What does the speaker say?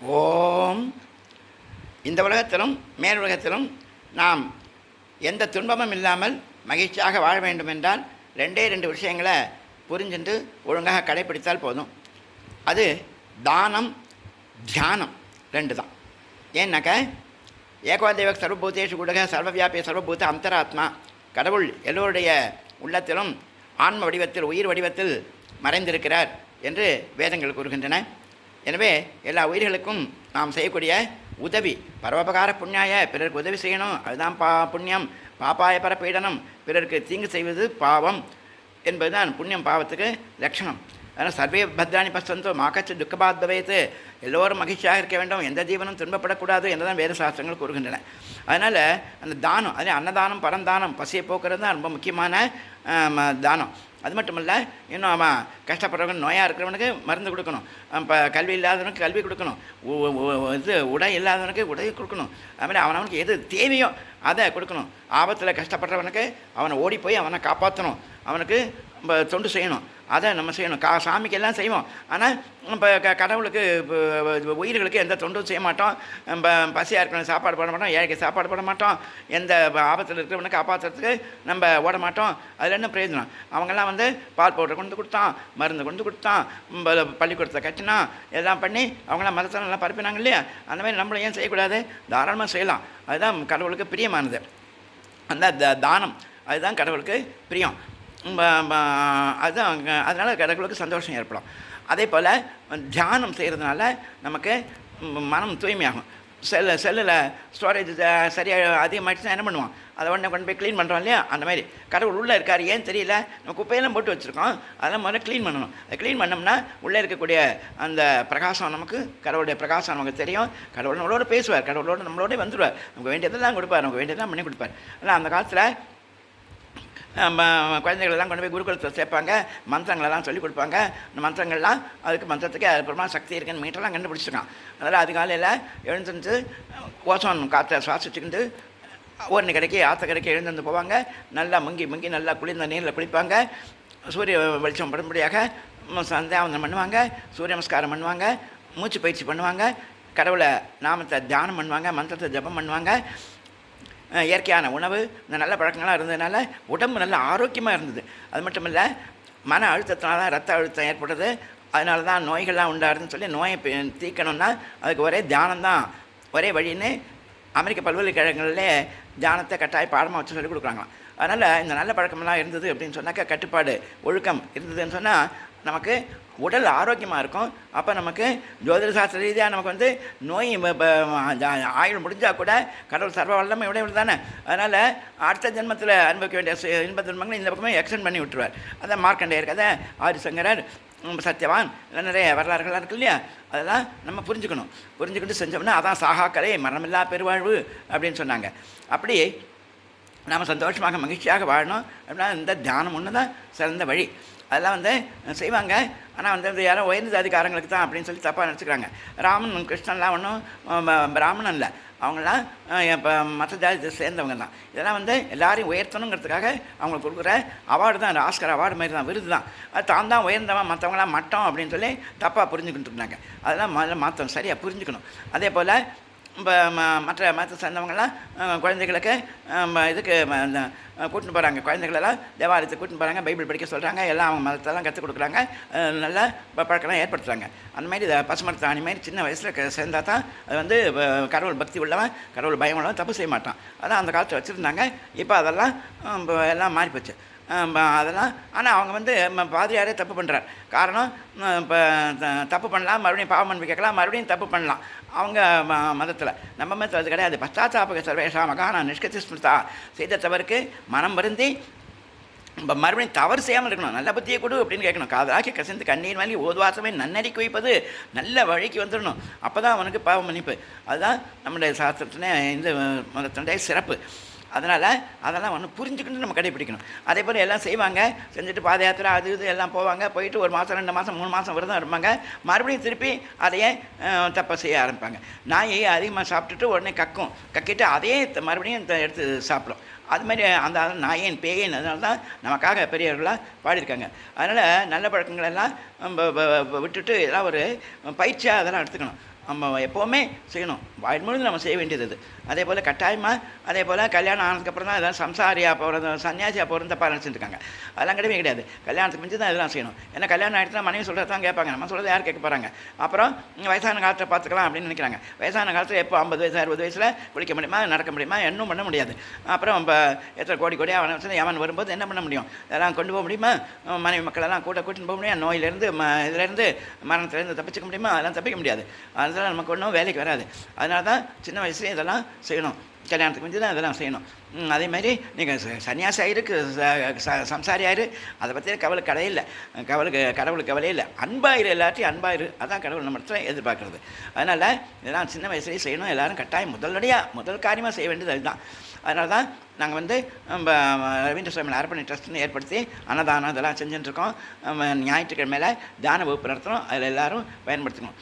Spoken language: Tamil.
ஓம். இந்த உலகத்திலும் மேலுலகத்திலும் நாம் எந்த துன்பமும் இல்லாமல் மகிழ்ச்சியாக வாழ வேண்டும் என்றால் ரெண்டு விஷயங்களை புரிஞ்சுட்டு ஒழுங்காக கடைப்பிடித்தால் போதும். அது தானம், தியானம் ரெண்டு தான். ஏன்னாக்க ஏகோதேவ சர்வபூதேஷு கூடக சர்வவியாபிய சர்வபூத அந்தராத்மா, கடவுள் எல்லோருடைய உள்ளத்திலும் ஆன்ம வடிவத்தில் உயிர் வடிவத்தில் மறைந்திருக்கிறார் என்று வேதங்கள் கூறுகின்றன. எனவே எல்லா உயிர்களுக்கும் நாம் செய்யக்கூடிய உதவி பரோபகார புண்ணியாய, பிறருக்கு உதவி செய்யணும், அதுதான் புண்ணியம். பாப்பாய பரப்பீடனம், பிறருக்கு தீங்கு செய்வது பாவம் என்பதுதான் புண்ணியம், பாவத்துக்கு லட்சணம். அதனால் சர்வே பத்ராணி பசந்தோ மாக்கச்சு துக்கபாத் பவேத்து, எல்லோரும் மகிழ்ச்சியாக இருக்க வேண்டும், எந்த ஜீவனும் துன்பப்படக்கூடாது என்றுதான் வேறு சாஸ்திரங்கள் கூறுகின்றன. அதனால் அந்த தானம், அதே அன்னதானம் பரந்தானம், பசியை போக்குறது தான் ரொம்ப முக்கியமான தானம். அது மட்டும் இல்லை, இன்னும் அவன் கஷ்டப்படுறவங்க, நோயாக இருக்கிறவனுக்கு மருந்து கொடுக்கணும், இப்போ கல்வி இல்லாதவனுக்கு கல்வி கொடுக்கணும், உடை இல்லாதவனுக்கு உடை கொடுக்கணும். அதுமாதிரி அவனுக்கு எது தேவையோ அதை கொடுக்கணும். ஆபத்தில் கஷ்டப்படுறவனுக்கு அவனை ஓடி போய் அவனை காப்பாற்றணும், அவனுக்கு தொண்டு செய்யணும். அதை நம்ம செய்யணும். சாமிக்கு எல்லாம் செய்வோம், ஆனால் இப்போ கடவுளுக்கு உயிர்களுக்கு எந்த தொண்டும் செய்ய மாட்டோம். பசியாக இருக்கிறவனுக்கு சாப்பாடு போட மாட்டோம், ஏழைக்கு சாப்பாடு போட மாட்டோம், எந்த ஆபத்தில் இருக்கிறவனை காப்பாற்றுறதுக்கு நம்ம ஓட மாட்டோம். அதில் என்ன பிரயோஜனம்? அவங்கெல்லாம் பால் பவுடர் கொண்டு கொடுத்தான், மருந்து கொண்டு கொடுத்தான், பள்ளிக்கூடத்தை கட்டினான், எல்லாம் பண்ணி அவங்களாம் மதத்தை நல்லா பரப்பினாங்க இல்லையா? அந்த மாதிரி நம்மளும் ஏன் செய்யக்கூடாது? தாராளமாக செய்யலாம். அதுதான் கடவுளுக்கு பிரியமானது. அந்த தானம் அதுதான் கடவுளுக்கு பிரியம். அதுதான், அதனால் கடவுளுக்கு சந்தோஷம் ஏற்படும். அதே போல் தியானம் செய்கிறதுனால நமக்கு மனம் தூய்மையாகும். செல்லில் ஸ்டோரேஜ் சரியாக அதிகமாகிடுச்சுன்னா என்ன பண்ணுவோம்? அதை உடனே கொண்டு போய் க்ளீன் பண்ணுறோம் இல்லையா? அந்த மாதிரி கடவுள் உள்ளே இருக்கார், ஏன் தெரியல, நம்ம குப்பையெல்லாம் போட்டு வச்சுருக்கோம், அதெல்லாம் முதல்ல க்ளீன் பண்ணணும். அதை க்ளீன் பண்ணோம்னா உள்ளே இருக்கக்கூடிய அந்த பிரகாசம், நமக்கு கடவுளுடைய பிரகாசம் நமக்கு தெரியும். கடவுள் நம்மளோட பேசுவார், கடவுளோடு நம்மளோட வந்துடுவார், நமக்கு வேண்டியதெல்லாம் கொடுப்பார், நமக்கு வேண்டியதெல்லாம் பண்ணி கொடுப்பார். ஆனால் அந்த காலத்தில் குழந்தைகளெல்லாம் கொண்டு போய் குருகுலத்தில் சேர்ப்பாங்க, மந்திரங்களெல்லாம் சொல்லிக் கொடுப்பாங்க. இந்த மந்திரங்கள்லாம் அதுக்கு மந்திரத்துக்கு அப்புறமா சக்தி இருக்குன்னு மீட்டெல்லாம் கண்டுபிடிச்சிருக்கான். அதனால் அதிகாலையில் எழுந்துட்டு ஓசோன் காற்றை சுவாசிச்சுக்கிட்டு ஓரணி கடைக்கு ஆற்ற கடைக்கு எழுந்து போவாங்க. நல்லா முங்கி நல்லா குளிர்ந்த நீரில் குளிப்பாங்க. சூரிய வெளிச்சம் படும்படியாக சந்தியாவந்தனம் பண்ணுவாங்க, சூரிய நமஸ்காரம் பண்ணுவாங்க, மூச்சு பயிற்சி பண்ணுவாங்க, கடவுளை நாமத்தை தியானம் பண்ணுவாங்க, மந்திரத்தை ஜபம் பண்ணுவாங்க. இயற்கையான உணவு, இந்த நல்ல பழக்கங்கள்லாம் இருந்ததுனால உடம்பு நல்ல ஆரோக்கியமாக இருந்தது. அது மட்டும் இல்லை, மன அழுத்தத்தினால தான் ரத்த அழுத்தம் ஏற்படுது, அதனால தான் நோய்கள்லாம் உண்டாருதுன்னு சொல்லி நோயை தீர்க்கணும்னா அதுக்கு ஒரே தியானம்தான் ஒரே வழின்னு அமெரிக்க பல்கலைக்கழகங்களிலே தியானத்தை கட்டாய பாடமாக வச்சு சொல்லிக் கொடுக்குறாங்களாம். அதனால் இந்த நல்ல பழக்கமெல்லாம் இருந்தது அப்படின்னு சொன்னாக்கா, கட்டுப்பாடு ஒழுக்கம் இருந்ததுன்னு சொன்னால் நமக்கு உடல் ஆரோக்கியமாக இருக்கும். அப்போ நமக்கு ஜோதிட சாஸ்திர ரீதியாக நமக்கு நோய் ஆயுள் முடிஞ்சால் கூட கடவுள் சர்வ வல்லமை உடையவர் தானே. அதனால் அடுத்த ஜென்மத்தில் அனுபவிக்க வேண்டிய இன்ப துன்பங்களை இந்த பக்கமே எக்ஸ்டெண்ட் பண்ணி விட்டுருவார். அதான் மார்க்கண்டேயர் கதை, ஆதிசங்கரர், சத்யவான், நிறைய வரலாறுகள்லாம் இருக்கு இல்லையா? அதெல்லாம் நம்ம புரிஞ்சுக்கிட்டு செஞ்சோம்னா அதான் சாகாக்கலை மரணமில்லா பெருவாழ்வு அப்படின்னு சொன்னாங்க. அப்படி நாம் சந்தோஷமாக மகிழ்ச்சியாக வாழணும் அப்படின்னா இந்த தியானம் ஒன்று தான் சிறந்த வழி. அதெல்லாம் செய்வாங்க. ஆனால் யாரோ உயர்ந்த ஜாதிக்காரங்களுக்கு தான் அப்படின்னு சொல்லி தப்பாக நினச்சிக்கிறாங்க. ராமன் கிருஷ்ணன்லாம் ஒன்றும் பிராமணன் இல்லை, அவங்களாம் இப்போ மற்ற ஜாதி சேர்ந்தவங்க தான். இதெல்லாம் எல்லாரையும் உயர்த்தணுங்கிறதுக்காக அவங்களுக்கு கொடுக்குற அவார்டு தான், ஆஸ்கர் அவார்டு மாதிரி தான், விருது தான். அது தான் உயர்ந்தவன், மற்றவங்களாம் மட்டம் அப்படின்னு சொல்லி தப்பாக புரிஞ்சுக்கிட்டு இருந்தாங்க. அதெல்லாம் முதல்ல மாற்றணும், சரியாக புரிஞ்சுக்கணும். அதே போல் இப்போ மற்ற சேர்ந்தவங்கெல்லாம் குழந்தைகளுக்கு இதுக்கு கூட்டின்னு போகிறாங்க, குழந்தைகளெல்லாம் தேவாலயத்துக்கு கூட்டின்னு போகிறாங்க, பைபிள் படிக்க சொல்கிறாங்க, எல்லாம் அவங்க மதத்தெல்லாம் கற்றுக் கொடுக்குறாங்க, நல்ல பழக்கம்லாம் ஏற்படுத்துகிறாங்க. அந்த மாதிரி பசுமரத்து ஆணி மாதிரி சின்ன வயசில் சேர்ந்தால் தான் அது கடவுள் பக்தி உள்ளவன், கடவுள் பயம் உள்ளவன், தப்பு செய்ய மாட்டான். அதான் அந்த காலத்தில் வச்சுருந்தாங்க. இப்போ அதெல்லாம் எல்லாம் மாறிப்போச்சு அதெல்லாம். ஆனால் அவங்க பாதிரியாரே தப்பு பண்ணுறார். காரணம், இப்போ தப்பு பண்ணலாம், மறுபடியும் பாவ மன்னிப்பு கேட்கலாம், மறுபடியும் தப்பு பண்ணலாம். அவங்க மதத்தில், நம்ம மதத்தில் அது கிடையாது. பச்சாத்தாபக சர்வேஷா மகானா நிஷ்கதி ஸ்மிருதா, செய்த தவறுக்கு மனம் வருந்தி இப்போ மறுபடியும் தவறு செய்யாமல் இருக்கணும், நல்ல புத்தியை கொடு அப்படின்னு கேட்கணும். காதலாக்கி கசிந்து கண்ணீர் வாங்கி ஓதுவாசமே நன்னறிக்கை வைப்பது, நல்ல வழிக்கு வந்துடணும். அப்போ தான் அவனுக்கு பாவ மன்னிப்பு. அதுதான் நம்முடைய சாஸ்திரத்தினே இந்த மதத்தினுடைய சிறப்பு. அதனால் அதெல்லாம் புரிஞ்சுக்கிட்டு நம்ம கடைப்பிடிக்கணும். அதே போல் எல்லாம் செய்வாங்க, செஞ்சுட்டு பாத யாத்திரை அது இது எல்லாம் போவாங்க, போயிட்டு 1 மாதம் 2 மாதம் 3 மாதம் விரதம் இருப்பாங்க, மறுபடியும் திருப்பி அதையே தப்பை செய்ய ஆரம்பிப்பாங்க. நாயை அதிகமாக சாப்பிட்டுட்டு உடனே கக்கிட்டு அதையே மறுபடியும் எடுத்து சாப்பிடும். அது மாதிரி அந்த நாயேன் பேயேன் அதனால தான் நமக்காக பெரியவர்களாக பாடியிருக்காங்க. அதனால் நல்ல பழக்கங்களெல்லாம் விட்டுட்டு இதெல்லாம் ஒரு பயிற்சியாக அதெல்லாம் எடுத்துக்கணும். நம்ம எப்போவுமே செய்யணும். வாய்மொழிந்து நம்ம செய்ய வேண்டியது அது. அதே போல் கட்டாயமாக அதே போல் கல்யாணம் ஆனதுக்கப்புறம் தான் இதெல்லாம் சம்சாரியாக போகிறது சன்னியாசியாக போகிறது தப்பாக நினச்சிட்டுருக்காங்க. அதெல்லாம் கிடையவே கிடையாது. கல்யாணத்துக்கு மிஞ்சி தான் இதெல்லாம் செய்யணும். ஏன்னா கல்யாணம் ஆகிடுச்சுனா மனைவி சொல்கிறது தான் கேட்பாங்க. நம்ம சொல்கிறது யார் கேட்க போகிறாங்க? அப்புறம் வயசான காலத்தில் பார்த்துக்கலாம் அப்படின்னு நினைக்கிறாங்க. வயசான காலத்தில் எப்போ 50 வயசு 60 வயசில் குளிக்க முடியுமா, நடக்க முடியுமா, இன்னும் பண்ண முடியாது. அப்புறம் இப்போ எத்தனை கோடி கோடியாக அவன் எவன் வரும்போது என்ன பண்ண முடியும்? இதெல்லாம் கொண்டு போக முடியுமா? மனைவி மக்களெல்லாம் கூட்டின்னு போக முடியும்? நோயிலேருந்து இதிலேருந்து மரணத்துலேருந்து தப்பிச்சிக்க முடியுமா? அதெல்லாம் தப்பிக்க முடியாது. அதெல்லாம் நமக்கு ஒன்றும் வேலைக்கு வராது. அதனால தான் சின்ன வயசுலேயே இதெல்லாம் செய்யணும். கல்யாணத்துக்கு முந்தி தான் இதெல்லாம் செய்யணும். அதேமாதிரி நீங்கள் சன்னியாசி ஆயிருக்கு, சம்சாரி ஆயிரு, அதை பற்றி கவலை கிடையில்லை. கடவுளுக்கு கவலையே இல்லை. அன்பாயிரு, எல்லாத்தையும் அன்பாயிரு, அதான் கடவுள் நம்ம இடத்துல எதிர்பார்க்குறது. அதனால் இதெல்லாம் சின்ன வயசுலேயே செய்யணும். எல்லோரும் கட்டாயம் முதல் காரியமாக செய்ய வேண்டியது அதுதான். அதனால தான் நாங்கள் ரவீந்திர சுவாமி அர்ப்பணி ட்ரஸ்ட்னு ஏற்படுத்தி அன்னதானம் இதெல்லாம் செஞ்சுட்டுருக்கோம். ஞாயிற்றுக்கிழமையில் தியான வகுப்பு நடத்துகிறோம். அதில் எல்லோரும் பயன்படுத்திக்கணும்.